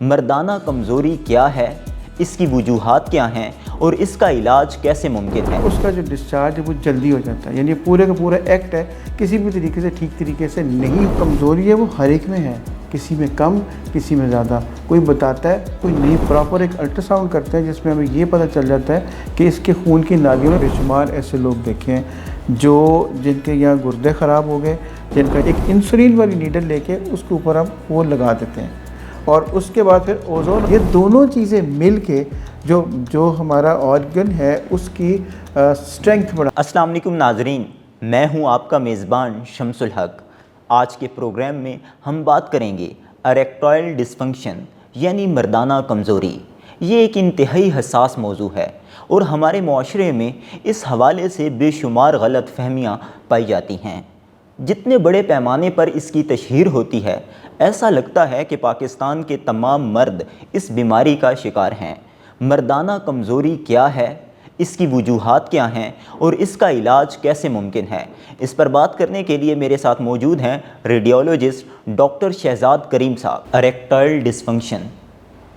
मर्दाना कमज़ोरी क्या है, इसकी वजूहात क्या हैं और इसका इलाज कैसे मुमकिन है। उसका जो डिस्चार्ज है वो जल्दी हो जाता है, यानी पूरे का पूरा एक्ट है किसी भी तरीके से ठीक तरीके से नहीं। कमज़ोरी है वो हर एक में है, किसी में कम किसी में ज़्यादा, कोई बताता है कोई नहीं। प्रॉपर एक अल्ट्रासाउंड करते हैं जिसमें हमें ये पता चल जाता है कि इसके खून की नालियों में बेशुमार ऐसे लोग देखे हैं जिनके यहाँ गुर्दे ख़राब हो गए, जिनका एक इंसुलिन वाली नीडल लेके उसके ऊपर हम वो लगा देते हैं और उसके बाद फिर ओजोन। ये दोनों चीज़ें मिल के जो हमारा ऑर्गन है उसकी स्ट्रेंथ बढ़ा। अस्सलाम वालेकुम नाजरीन, मैं हूं आपका मेज़बान शम्सुल हक। आज के प्रोग्राम में हम बात करेंगे इरेक्टाइल डिसफंक्शन यानी मर्दाना कमज़ोरी। ये एक इंतहाई हसास मौजू है और हमारे माशरे में इस हवाले से बेशुमार गलत फहमियाँ पाई जाती हैं। जितने बड़े पैमाने पर इसकी तशहीर होती है, ऐसा लगता है कि पाकिस्तान के तमाम मर्द इस बीमारी का शिकार हैं। मर्दाना कमज़ोरी क्या है, इसकी वजूहात क्या हैं और इसका इलाज कैसे मुमकिन है, इस पर बात करने के लिए मेरे साथ मौजूद हैं रेडियोलॉजिस्ट डॉक्टर शहजाद करीम साहब। इरेक्टाइल डिसफंक्शन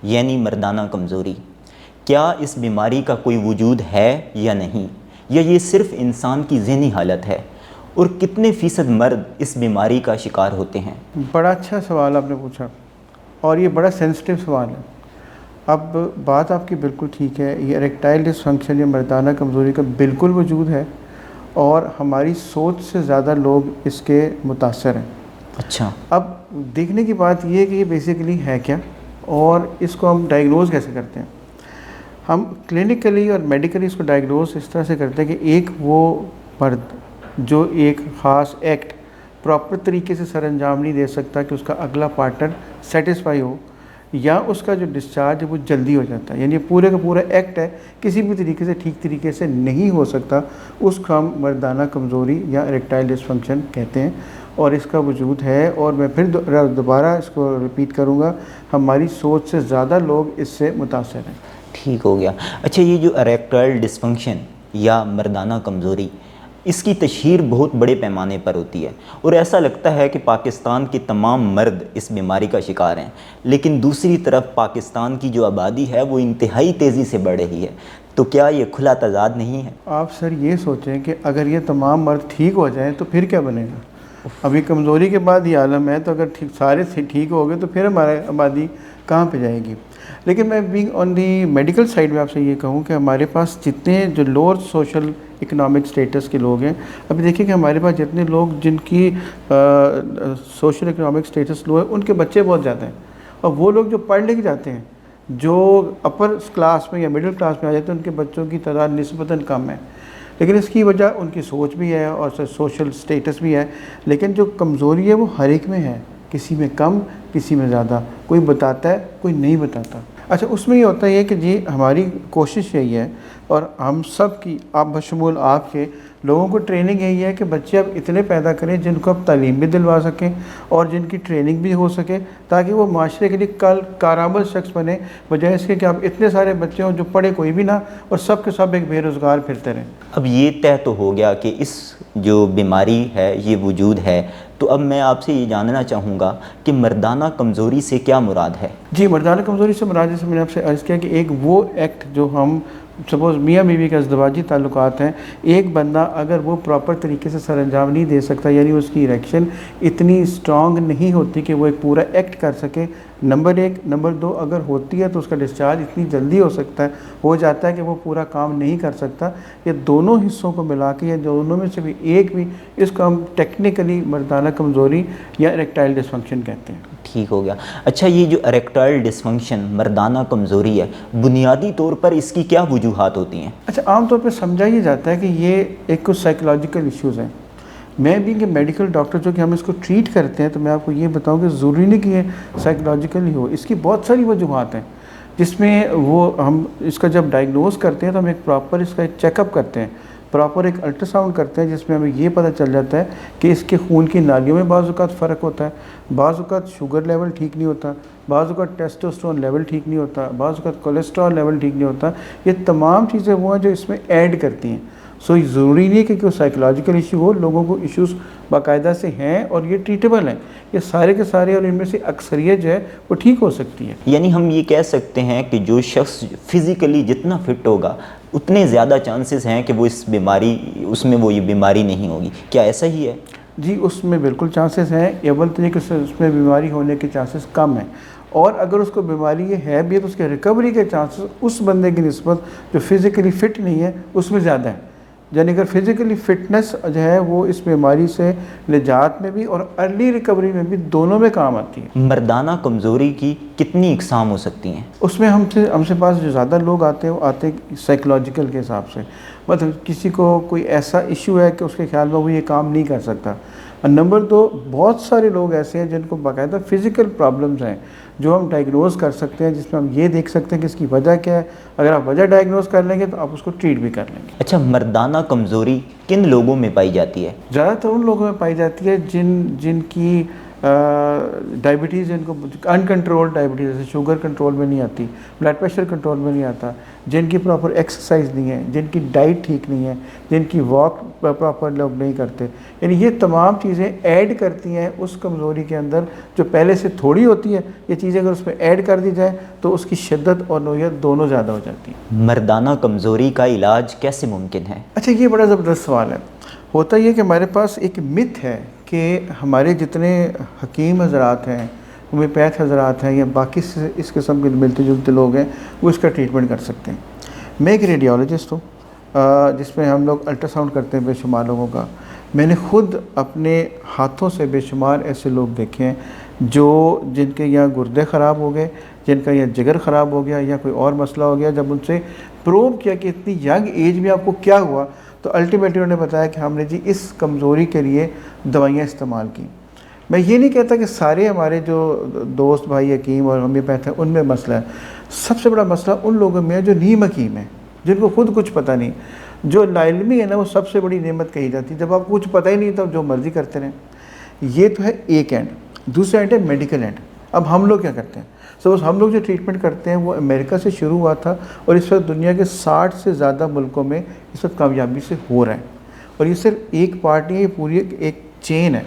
यानी मर्दाना कमज़ोरी, क्या इस बीमारी का कोई वजूद है या नहीं, या ये सिर्फ़ इंसान की ज़हनी हालत है, और कितने फ़ीसद मर्द इस बीमारी का शिकार होते हैं। बड़ा अच्छा सवाल आपने पूछा और ये बड़ा सेंसिटिव सवाल है। अब बात आपकी बिल्कुल ठीक है, ये इरेक्टाइल डिसफंक्शन या मर्दाना कमज़ोरी का बिल्कुल वजूद है और हमारी सोच से ज़्यादा लोग इसके मुतासर हैं। अच्छा, अब देखने की बात ये है कि ये बेसिकली है क्या और इसको हम डायग्नोज़ कैसे करते हैं। हम क्लिनिकली और मेडिकली इसको डायग्नोज़ इस तरह से करते हैं कि एक वो मर्द जो एक ख़ास एक्ट प्रॉपर तरीके से सरअंजाम नहीं दे सकता कि उसका अगला पार्टनर सेटिस्फाई हो, या उसका जो डिस्चार्ज है वो जल्दी हो जाता है, यानी पूरे का पूरा एक्ट है किसी भी तरीके से ठीक तरीके से नहीं हो सकता, उसको हम मर्दाना कमज़ोरी या इरेक्टाइल डिसफंक्शन कहते हैं। और इसका वजूद है, और मैं फिर दोबारा इसको रिपीट करूँगा, हमारी सोच से ज़्यादा लोग इससे मुतासर हैं। ठीक हो गया। अच्छा, ये जो इरेक्टाइल डिसफंक्शन या मर्दाना कमज़ोरी, इसकी तशहीर बहुत बड़े पैमाने पर होती है और ऐसा लगता है कि पाकिस्तान के तमाम मर्द इस बीमारी का शिकार हैं, लेकिन दूसरी तरफ पाकिस्तान की जो आबादी है वो इंतहाई तेज़ी से बढ़ रही है। तो क्या ये खुला तजाद नहीं है? आप सर ये सोचें कि अगर ये तमाम मर्द ठीक हो जाएं तो फिर क्या बनेगा। अभी कमज़ोरी के बाद ये आलम है, तो अगर सारे ठीक हो गए तो फिर हमारी आबादी कहाँ पे जाएगी। लेकिन मैं being on the medical side में आपसे ये कहूँ कि हमारे पास जितने जो लोअर सोशल इकोनॉमिक स्टेटस के लोग हैं, अभी देखिए कि हमारे पास जितने लोग जिनकी सोशल इकोनॉमिक स्टेटस लो है, उनके बच्चे बहुत ज़्यादा हैं, और वो लोग जो पढ़ लिख जाते हैं, जो अपर क्लास में या मिडिल क्लास में आ जाते हैं, उनके बच्चों की तादाद निस्बतन कम है। लेकिन इसकी वजह उनकी सोच भी है और सोशल स्टेटस भी है। लेकिन जो कमज़ोरी है वो हर एक में है, किसी में कम किसी में ज़्यादा, कोई बताता है कोई नहीं बताता। अच्छा, उसमें ये होता है कि जी हमारी कोशिश यही है, और हम सब की, आप बशमूल आपके लोगों को ट्रेनिंग यही है कि बच्चे अब इतने पैदा करें जिनको अब तालीम भी दिलवा सकें और जिनकी ट्रेनिंग भी हो सके, ताकि वो माशरे के लिए कल कारामद शख्स बने, बजाय इसके कि आप इतने सारे बच्चे हों जो पढ़े कोई भी ना और सब के सब एक बेरोज़गार फिरते रहें। अब ये तय तो हो गया कि इस जो बीमारी है ये वजूद है, तो अब मैं आपसे ये जानना चाहूँगा कि मर्दाना कमज़ोरी से क्या मुराद है। जी, मर्दाना कमज़ोरी से मुराद, जैसे मैंने आपसे अर्ज़ किया कि एक वो एक्ट जो हम सपोज़ मियाँ बीवी के अज़दवाजी ताल्लुकात हैं, एक बंदा अगर वो प्रॉपर तरीके से सरअंजाम नहीं दे सकता, यानी उसकी इरेक्शन इतनी स्ट्रॉन्ग नहीं होती कि वो एक पूरा एक्ट कर सके, नंबर एक। नंबर दो, अगर होती है तो उसका डिस्चार्ज इतनी जल्दी हो जाता है कि वो पूरा काम नहीं कर सकता। ये दोनों हिस्सों को मिला के, या दोनों में से भी एक भी, इसको हम टेक्निकली मर्दाना कमज़ोरी या इरेक्टाइल डिसफंक्शन कहते हैं। ठीक हो गया। अच्छा, ये जो इरेक्टाइल डिसफंक्शन मर्दाना कमज़ोरी है, बुनियादी तौर पर इसकी क्या वजूहात होती हैं? अच्छा, आमतौर पर समझा ये जाता है कि ये एक कुछ साइकोलॉजिकल इश्यूज़ हैं। मैं भी कि मेडिकल डॉक्टर जो कि हम इसको ट्रीट करते हैं, तो मैं आपको ये बताऊं कि ज़रूरी नहीं कि ये साइकोलॉजिकल ही हो, इसकी बहुत सारी वजूहात हैं, जिसमें वो हम इसका जब डायग्नोज करते हैं तो हम एक प्रॉपर इसका एक चेकअप करते हैं, प्रॉपर एक अल्ट्रासाउंड करते हैं, जिसमें हमें ये पता चल जाता है कि इसके खून की नालियों में बाज़ औक़ात फ़र्क होता है, बाज़ औक़ात शुगर लेवल ठीक नहीं होता, बाज़ औक़ात टेस्टोस्टेरोन लेवल ठीक नहीं होता, बाज़ औक़ात कोलेस्ट्रॉल लेवल ठीक नहीं होता। ये तमाम चीज़ें वो हैं जो इसमें ऐड करती हैं। सो ज़रूरी नहीं कि कोई साइकोलॉजिकल इशू हो, लोगों को इश्यूज़ बाकायदा से हैं और ये ट्रीटेबल हैं, ये सारे के सारे, और इनमें से अक्सरियत जो है वो ठीक हो सकती है। यानी हम ये कह सकते हैं कि जो शख्स फिज़िकली जितना फिट होगा उतने ज़्यादा चांसेस हैं कि वो इस बीमारी उसमें वो ये बीमारी नहीं होगी, क्या ऐसा ही है? जी, उसमें बिल्कुल चांसेस हैं। अव्वल तरीके से उसमें बीमारी होने के चांसेस कम हैं, और अगर उसको बीमारी ये है भी है तो उसके रिकवरी के चांसेस उस बंदे की निस्बत जो फिज़िकली फ़िट नहीं है उसमें ज़्यादा है। यानी अगर फिज़िकली फ़िटनेस जो है वो इस बीमारी से निजात में भी और अर्ली रिकवरी में भी दोनों में काम आती है। मर्दाना कमज़ोरी की कितनी इकसाम हो सकती हैं? उसमें हमसे पास जो ज़्यादा लोग आते हैं वो आते हैं साइकोलॉजिकल के हिसाब से, मतलब किसी को कोई ऐसा इशू है कि उसके ख्याल में वो ये काम नहीं कर सकता। और नंबर 2, बहुत सारे लोग ऐसे हैं जिनको बाकायदा फ़िज़िकल प्रॉब्लम्स हैं जो हम डायग्नोज़ कर सकते हैं, जिसमें हम ये देख सकते हैं कि इसकी वजह क्या है। अगर आप वजह डायग्नोज़ कर लेंगे तो आप उसको ट्रीट भी कर लेंगे। अच्छा, मर्दाना कमज़ोरी किन लोगों में पाई जाती है? ज़्यादातर उन लोगों में पाई जाती है जिनकी डायबिटीज़, जिनको अनकंट्रोल्ड डायबिटीज़, जैसे शुगर कंट्रोल में नहीं आती, ब्लड प्रेशर कंट्रोल में नहीं आता, जिनकी प्रॉपर एक्सरसाइज नहीं है, जिनकी डाइट ठीक नहीं है, जिनकी वॉक प्रॉपर लोग नहीं करते। यानी ये तमाम चीज़ें ऐड करती हैं उस कमज़ोरी के अंदर, जो पहले से थोड़ी होती है। ये चीज़ें अगर उसमें ऐड कर दी जाए तो उसकी शिद्दत और नोयत दोनों ज़्यादा हो जाती है। मर्दाना कमज़ोरी का इलाज कैसे मुमकिन है? अच्छा, ये बड़ा ज़बरदस्त सवाल है। होता ये कि हमारे पास एक मिथ है कि हमारे जितने हकीम हजरात हैं, होम्योपैथ हजरात हैं या बाकी इस किस्म के मिलते जुलते लोग हैं, वो इसका ट्रीटमेंट कर सकते हैं। मैं एक रेडियोलॉजिस्ट हूँ जिसमें हम लोग अल्ट्रासाउंड करते हैं बेशुमार लोगों का। मैंने खुद अपने हाथों से बेशुमार ऐसे लोग देखे हैं जिनके या गुर्दे ख़राब हो गए, जिनका या जिगर ख़राब हो गया या कोई और मसला हो गया। जब उनसे प्रूव किया कि इतनी यंग एज में आपको क्या हुआ, तो अल्टीमेटली उन्होंने बताया कि हमने जी इस कमज़ोरी के लिए दवाइयाँ इस्तेमाल की। मैं ये नहीं कहता कि सारे हमारे जो दोस्त भाई हकीम और होम्योपैथ हैं उनमें मसला है। सबसे बड़ा मसला उन लोगों में है जो नीम हकीम है, जिनको खुद कुछ पता नहीं। जो लाइल्मी है ना, वो सबसे बड़ी नेमत कही जाती है। जब आपको कुछ पता ही नहीं तो जो मर्ज़ी करते रहें। ये तो है एक एंड। दूसरा एंड है मेडिकल एंड। अब हम लोग क्या करते हैं? सपोज हम लोग जो ट्रीटमेंट करते हैं वो अमेरिका से शुरू हुआ था और इस वक्त दुनिया के 60 से ज़्यादा मुल्कों में इस वक्त कामयाबी से हो रहा है। और ये सिर्फ एक पार्ट नहीं है, पूरी एक चेन है।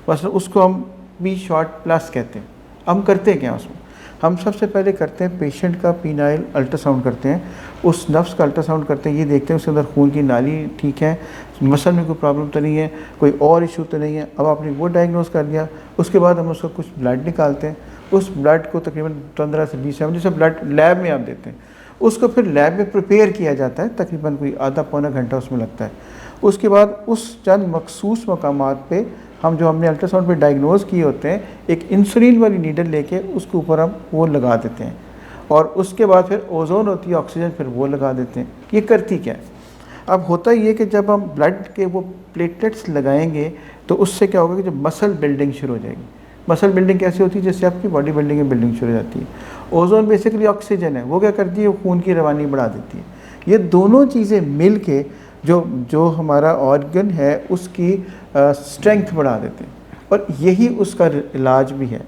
बस उसको हम भी शॉर्ट प्लस कहते हैं। हम करते हैं क्या उसमें? हम सबसे पहले करते हैं पेशेंट का पीनाइल अल्ट्रासाउंड करते हैं, उस नफ्स का अल्ट्रासाउंड करते हैं। ये देखते हैं उसके अंदर खून की नाली ठीक है, मसल में कोई प्रॉब्लम तो नहीं है, कोई और इशू तो नहीं है। अब आपने वो डायग्नोज कर लिया, उसके बाद हम उसका कुछ ब्लड निकालते हैं। उस ब्लड को तकरीबन 15 से 20 एम जैसे ब्लड लैब में आप देते हैं, उसको फिर लैब में प्रिपेयर किया जाता है। तकरीबन कोई आधा पौना घंटा उसमें लगता है। उसके बाद उस चंद मखसूस मकामात पे हम जो हमने अल्ट्रासाउंड पे डायग्नोज किए होते हैं, एक इंसुलिन वाली नीडल लेके उसके ऊपर हम वो लगा देते हैं। और उसके बाद फिर ओजोन होती है, ऑक्सीजन, फिर वो लगा देते हैं। ये करती क्या है? अब होता ये कि जब हम ब्लड के वो प्लेटलेट्स लगाएंगे तो उससे क्या होगा कि जब मसल बिल्डिंग शुरू हो जाएगी। मसल बिल्डिंग कैसे होती है? जैसे आपकी बॉडी बिल्डिंग में बिल्डिंग शुरू हो जाती है। ओजोन बेसिकली ऑक्सीजन है, वो क्या करती है? वो खून की रवानी बढ़ा देती है। ये दोनों चीज़ें मिल के जो हमारा ऑर्गन है उसकी स्ट्रेंथ बढ़ा देते हैं, और यही उसका इलाज भी है।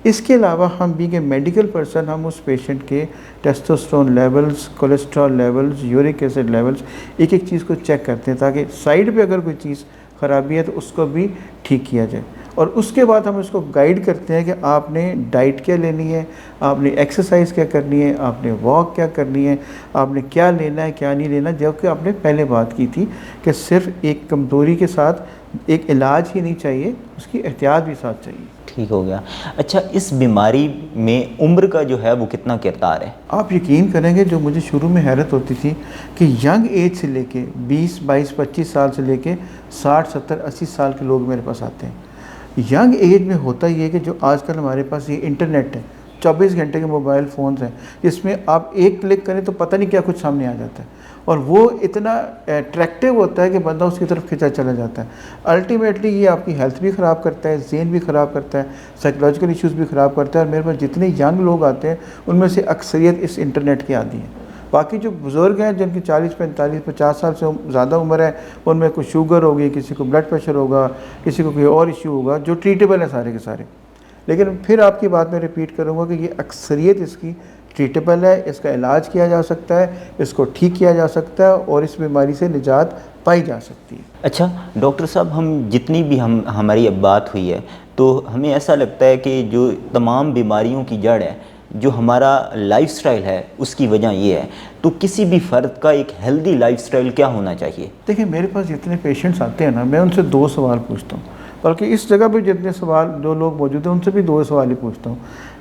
इसके अलावा हम बीइंग ए मेडिकल पर्सन, हम उस पेशेंट के testosterone levels, cholesterol levels, uric acid levels, एक एक चीज़ को चेक करते हैं ताकि साइड पे अगर कोई चीज़ ख़राबी है तो उसको भी ठीक किया जाए। और उसके बाद हम उसको गाइड करते हैं कि आपने डाइट क्या लेनी है, आपने एक्सरसाइज क्या करनी है, आपने वॉक क्या करनी है, आपने क्या लेना है क्या नहीं लेना। जबकि आपने पहले बात की थी कि सिर्फ एक कमज़ोरी के साथ एक इलाज ही नहीं चाहिए, उसकी एहतियात भी साथ चाहिए। ठीक हो गया। अच्छा, इस बीमारी में उम्र का जो है वो कितना किरदार है? आप यकीन करेंगे, जो मुझे शुरू में हैरत होती थी कि यंग एज से लेके 20, 22, 25 साल से लेके 60, 70, 80 साल के लोग मेरे पास आते हैं। यंग एज में होता ये है कि जो आजकल हमारे पास ये इंटरनेट है, 24 घंटे के मोबाइल फ़ोन्स हैं, जिसमें आप एक क्लिक करें तो पता नहीं क्या कुछ सामने आ जाता है, और वो इतना अट्रैक्टिव होता है कि बंदा उसकी तरफ खिंचा चला जाता है। अल्टीमेटली ये आपकी हेल्थ भी ख़राब करता है, ज़हन भी ख़राब करता है, साइकोलॉजिकल इश्यूज़ भी ख़राब करता है। और मेरे पास जितने यंग लोग आते हैं उनमें से अक्सरियत इस इंटरनेट के आदी हैं। बाकी जो बुज़ुर्ग हैं जिनकी 40, 45, 50 साल से ज़्यादा उम्र है, उनमें कोई शुगर होगी, किसी को ब्लड प्रेशर होगा, किसी को कोई और इशू होगा, जो ट्रीटेबल है सारे के सारे। लेकिन फिर आपकी बात मैं रिपीट करूँगा कि ये अक्सरियत इसकी ट्रीटेबल है, इसका इलाज किया जा सकता है, इसको ठीक किया जा सकता है और इस बीमारी से निजात पाई जा सकती है। अच्छा डॉक्टर साहब, हम जितनी भी हमारी अब बात हुई है तो हमें ऐसा लगता है कि जो तमाम बीमारियों की जड़ है, जो हमारा लाइफस्टाइल है, उसकी वजह ये है। तो किसी भी फ़र्द का एक हेल्दी लाइफस्टाइल क्या होना चाहिए? देखिए, मेरे पास जितने पेशेंट्स आते हैं ना, मैं उनसे 2 सवाल पूछता हूँ, बल्कि इस जगह पे जितने सवाल जो लोग मौजूद हैं उनसे भी 2 सवाल ही पूछता हूँ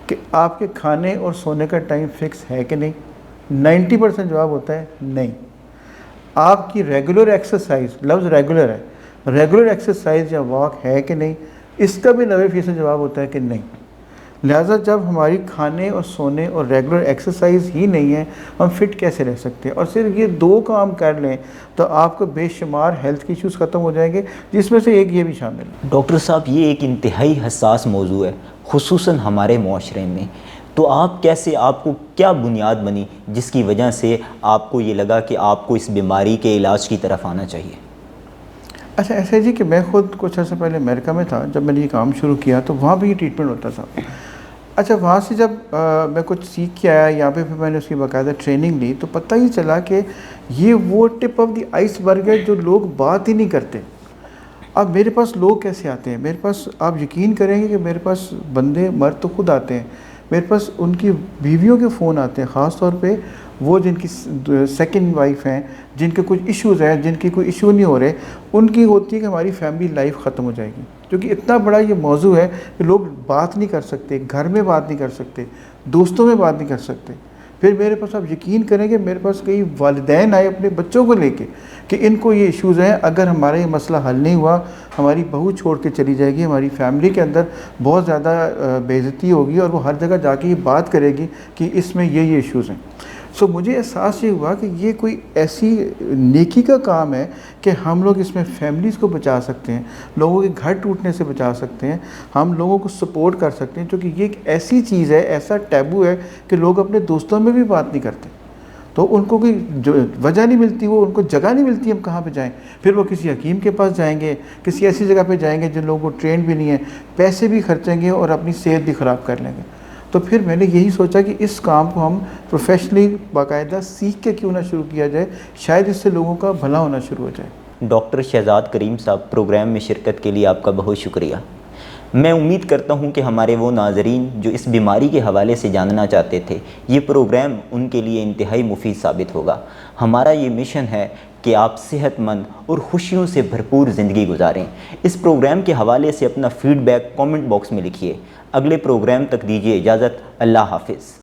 कि आपके खाने और सोने का टाइम फिक्स है कि नहीं। 90% जवाब होता है नहीं। आपकी रेगुलर एक्सरसाइज, लफ्ज़ रेगुलर है, रेगुलर एक्सरसाइज या वॉक है कि नहीं, इसका भी 90% जवाब होता है कि नहीं। लिहाजा जब हमारी खाने और सोने और रेगुलर एक्सरसाइज ही नहीं है, हम फिट कैसे रह सकते हैं? और सिर्फ ये 2 काम कर लें तो आपको बेशुमार हेल्थ के इश्यूज़ ख़त्म हो जाएंगे, जिसमें से एक ये भी शामिल है। डॉक्टर साहब, ये एक इंतहाई हसास मौजू है, खुसूसन हमारे माशरे में। तो आप कैसे, आपको क्या बुनियाद बनी जिसकी वजह से आपको ये लगा कि आपको इस बीमारी के इलाज की तरफ आना चाहिए? अच्छा, ऐसा है जी कि मैं ख़ुद कुछ अर्से पहले अमेरिका में था। जब मैंने ये काम शुरू किया तो वहाँ भी ये ट्रीटमेंट होता था। अच्छा, वहाँ से जब मैं कुछ सीख के आया यहाँ पे, फिर मैंने उसकी बाकायदा ट्रेनिंग ली, तो पता ही चला कि ये वो टिप ऑफ द आइसबर्ग है जो लोग बात ही नहीं करते। अब मेरे पास लोग कैसे आते हैं? मेरे पास, आप यकीन करेंगे कि मेरे पास बंदे मर्द तो खुद आते हैं, मेरे पास उनकी बीवियों के फ़ोन आते हैं, ख़ास तौर पे वो जिनकी सेकंड वाइफ हैं, जिनके कुछ इश्यूज़ हैं, जिनकी कोई इशू नहीं हो रहे, उनकी होती है कि हमारी फैमिली लाइफ ख़त्म हो जाएगी। क्योंकि इतना बड़ा ये मौजू है कि लोग बात नहीं कर सकते, घर में बात नहीं कर सकते, दोस्तों में बात नहीं कर सकते। फिर मेरे पास, आप यकीन करेंगे, मेरे पास कई वालिदैन आए अपने बच्चों को लेके कि इनको ये इश्यूज़ हैं, अगर हमारा ये मसला हल नहीं हुआ, हमारी बहू छोड़ के चली जाएगी, हमारी फैमिली के अंदर बहुत ज़्यादा बेइज्जती होगी और वो हर जगह जाके ये बात करेगी कि इसमें ये इश्यूज़ हैं। सो मुझे एहसास ये हुआ कि ये कोई ऐसी नेकी का काम है कि हम लोग इसमें फैमिलीज़ को बचा सकते हैं, लोगों के घर टूटने से बचा सकते हैं, हम लोगों को सपोर्ट कर सकते हैं, क्योंकि ये एक ऐसी चीज़ है, ऐसा टैबू है कि लोग अपने दोस्तों में भी बात नहीं करते। तो उनको कोई वजह नहीं मिलती, वो उनको जगह नहीं मिलती हम कहाँ पे जाएं। फिर वो किसी हकीम के पास जाएंगे, किसी ऐसी जगह पे जाएंगे जिन लोगों को ट्रेन भी नहीं है, पैसे भी खर्चेंगे और अपनी सेहत भी ख़राब कर लेंगे। तो फिर मैंने यही सोचा कि इस काम को हम प्रोफेशनली बाकायदा सीख के क्यों ना शुरू किया जाए, शायद इससे लोगों का भला होना शुरू हो जाए। डॉक्टर शहजाद करीम साहब, प्रोग्राम में शिरकत के लिए आपका बहुत शुक्रिया। मैं उम्मीद करता हूं कि हमारे वो नाज़रीन जो इस बीमारी के हवाले से जानना चाहते थे, ये प्रोग्राम उनके लिए इंतहाई मुफीद साबित होगा। हमारा ये मिशन है कि आप सेहतमंद और खुशियों से भरपूर ज़िंदगी गुजारें। इस प्रोग्राम के हवाले से अपना फ़ीडबैक कमेंट बॉक्स में लिखिए। अगले प्रोग्राम तक दीजिए इजाज़त। अल्लाह हाफ़िज़।